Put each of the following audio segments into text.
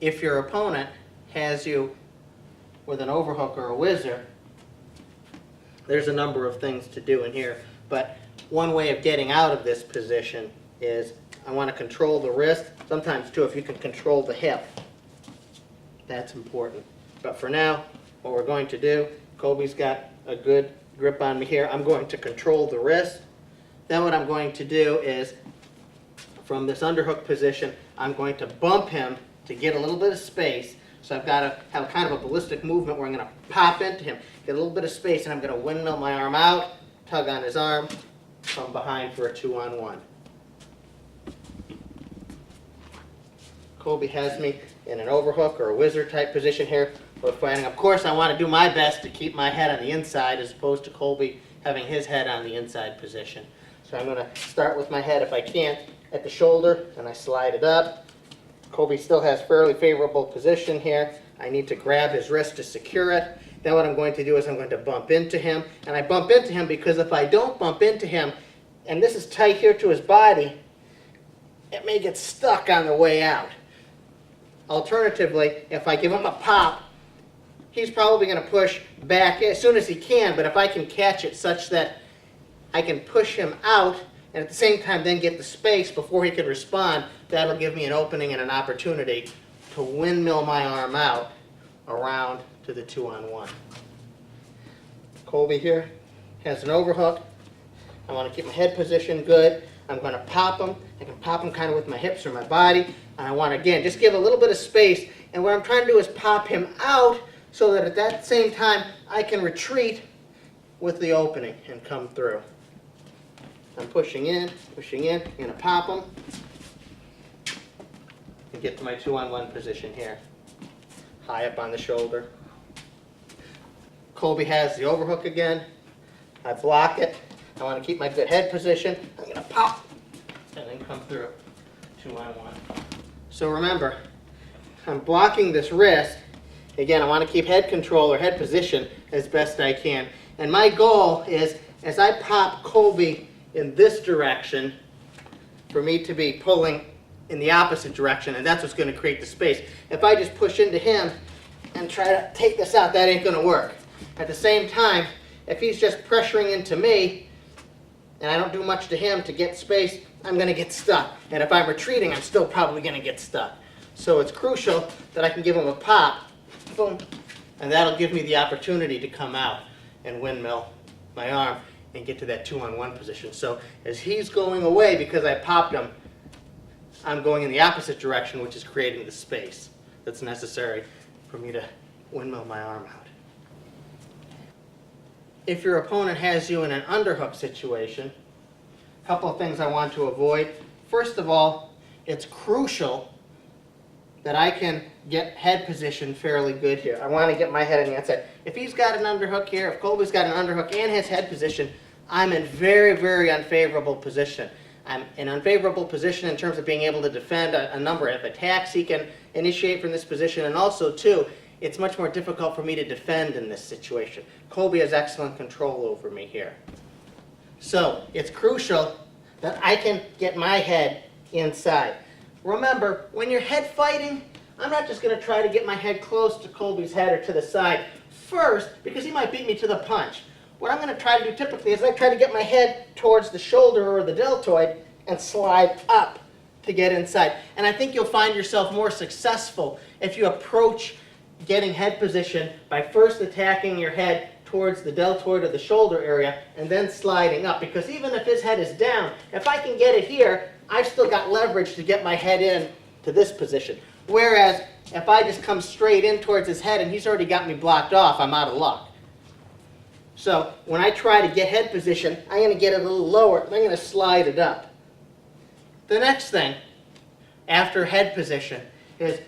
if your opponent has you with an overhook or a whizzer, there's a number of things to do in here. But one way of getting out of this position is I want to control the wrist. Sometimes, too, if you can control the hip, that's important. But for now, what we're going to do, Colby's got a good grip on me here. I'm going to control the wrist. Then what I'm going to do is, from this underhook position, I'm going to bump him to get a little bit of space. So I've got to have kind of a ballistic movement where I'm going to pop into him, get a little bit of space, and I'm going to windmill my arm out, tug on his arm, come behind for a 2-on-1. Colby has me in an overhook or a whizzer type position here. We're fighting. Of course, I want to do my best to keep my head on the inside as opposed to Colby having his head on the inside position. So I'm going to start with my head, if I can, at the shoulder, and I slide it up. Colby still has fairly favorable position here. I need to grab his wrist to secure it. Then what I'm going to do is I'm going to bump into him. And I bump into him because if I don't bump into him, and this is tight here to his body, it may get stuck on the way out. Alternatively, if I give him a pop, he's probably going to push back as soon as he can, but if I can catch it such that I can push him out and at the same time then get the space before he can respond, that'll give me an opening and an opportunity to windmill my arm out around to the 2-on-1. Colby here has an overhook. I want to keep my head position good. I'm going to pop him. I can pop him kind of with my hips or my body. And I want to, again, just give a little bit of space. And what I'm trying to do is pop him out so that at that same time I can retreat with the opening and come through. I'm pushing in. I'm going to pop him and get to my 2-on-1 position here. High up on the shoulder. Colby has the overhook again. I block it. I want to keep my good head position. I'm going to pop and then come through 2-on-1. So remember, I'm blocking this wrist. Again, I want to keep head control or head position as best I can. And my goal is, as I pop Colby in this direction, for me to be pulling in the opposite direction, and that's what's going to create the space. If I just push into him and try to take this out, that ain't going to work. At the same time, if he's just pressuring into me, and I don't do much to him to get space, I'm going to get stuck. And if I'm retreating, I'm still probably going to get stuck. So it's crucial that I can give him a pop, boom, and that'll give me the opportunity to come out and windmill my arm and get to that 2-on-1 position. So as he's going away because I popped him, I'm going in the opposite direction, which is creating the space that's necessary for me to windmill my arm out. If your opponent has you in an underhook situation, a couple of things I want to avoid. First of all, it's crucial that I can get head position fairly good here. I want to get my head on the outside. If he's got an underhook here, if Colby's got an underhook and his head position, I'm in very, very unfavorable position. I'm in unfavorable position in terms of being able to defend a number of attacks he can initiate from this position, and also, too, it's much more difficult for me to defend in this situation. Colby has excellent control over me here. So it's crucial that I can get my head inside. Remember, when you're head fighting, I'm not just going to try to get my head close to Colby's head or to the side first, because he might beat me to the punch. What I'm going to try to do typically is I try to get my head towards the shoulder or the deltoid and slide up to get inside. And I think you'll find yourself more successful if you approach getting head position by first attacking your head towards the deltoid or the shoulder area and then sliding up. Because even if his head is down, if I can get it here, I've still got leverage to get my head in to this position. Whereas if I just come straight in towards his head and he's already got me blocked off, I'm out of luck. So when I try to get head position, I'm going to get it a little lower and I'm going to slide it up. The next thing after head position is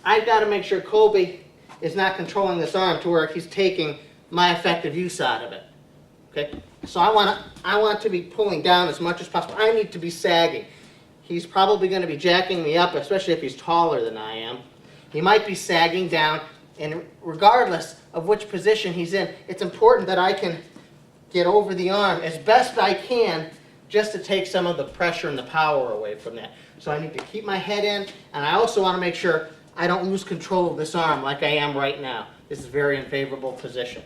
I've got to make sure Colby is not controlling this arm to where he's taking my effective use out of it. Okay? So I want to be pulling down as much as possible. I need to be sagging. He's probably going to be jacking me up, especially if he's taller than I am. He might be sagging down, and regardless of which position he's in, it's important that I can get over the arm as best I can just to take some of the pressure and the power away from that. So I need to keep my head in, and I also want to make sure I don't lose control of this arm like I am right now. This is a very unfavorable position.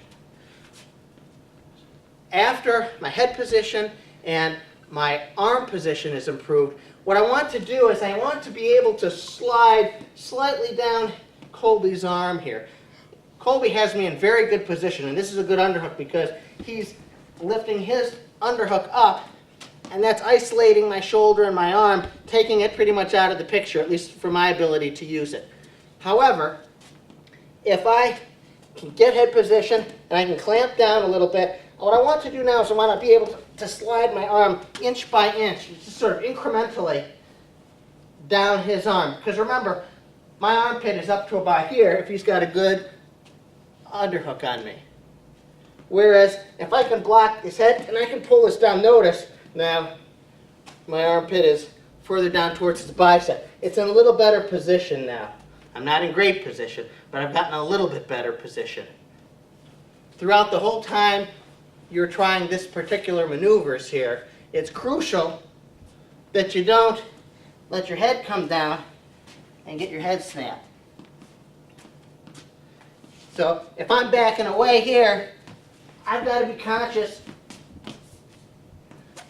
After my head position and my arm position is improved, what I want to do is I want to be able to slide slightly down Colby's arm here. Colby has me in very good position, and this is a good underhook because he's lifting his underhook up, and that's isolating my shoulder and my arm, taking it pretty much out of the picture, at least for my ability to use it. However, if I can get head position and I can clamp down a little bit, what I want to do now is I want to be able to slide my arm inch by inch, just sort of incrementally down his arm. Because remember, my armpit is up to about here if he's got a good underhook on me. Whereas if I can block his head and I can pull this down, notice now my armpit is further down towards his bicep. It's in a little better position now. I'm not in great position, but I've gotten a little bit better position. Throughout the whole time you're trying this particular maneuvers here, it's crucial that you don't let your head come down and get your head snapped. So if I'm backing away here, I've got to be conscious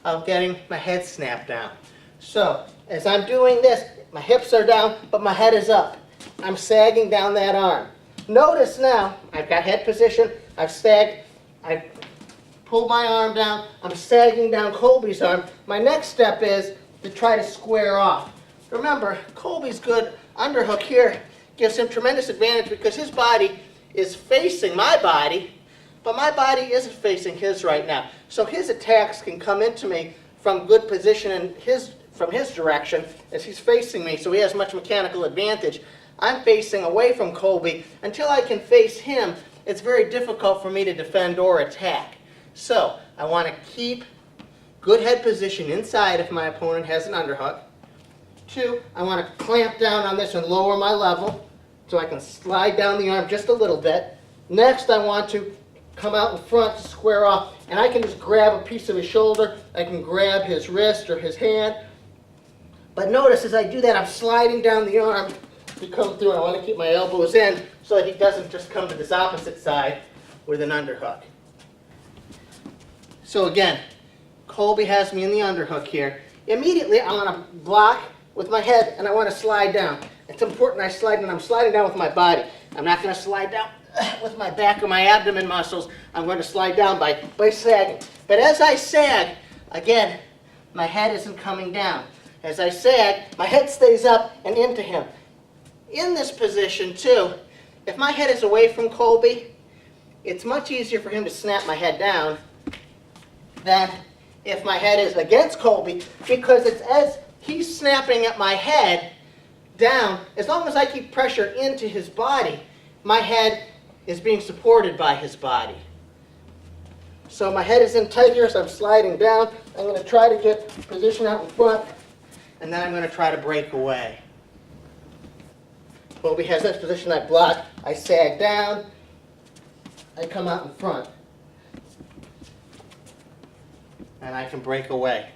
of getting my head snapped down. So as I'm doing this, my hips are down, but my head is up. I'm sagging down that arm. Notice now, I've got head position, I've sagged, I've pulled my arm down, I'm sagging down Colby's arm. My next step is to try to square off. Remember, Colby's good underhook here gives him tremendous advantage because his body is facing my body, but my body isn't facing his right now. So his attacks can come into me from good position and from his direction as he's facing me, so he has much mechanical advantage. I'm facing away from Colby. Until I can face him, it's very difficult for me to defend or attack. So I want to keep good head position inside if my opponent has an underhook. 2, I want to clamp down on this and lower my level so I can slide down the arm just a little bit. Next, I want to come out in front to square off, and I can just grab a piece of his shoulder. I can grab his wrist or his hand. But notice as I do that, I'm sliding down the arm to come through, and I want to keep my elbows in so that he doesn't just come to this opposite side with an underhook. So again, Colby has me in the underhook here. Immediately, I want to block with my head, and I want to slide down. It's important I slide, and I'm sliding down with my body. I'm not going to slide down with my back or my abdomen muscles. I'm going to slide down by sagging. But as I sag, again, my head isn't coming down. As I sag, my head stays up and into him. In this position, too, if my head is away from Colby, it's much easier for him to snap my head down than if my head is against Colby, because it's as he's snapping at my head down, as long as I keep pressure into his body, my head is being supported by his body. So my head is in tight here, so I'm sliding down. I'm going to try to get position out in front, and then I'm going to try to break away. Colby has this position, I block, I sag down, I come out in front, and I can break away.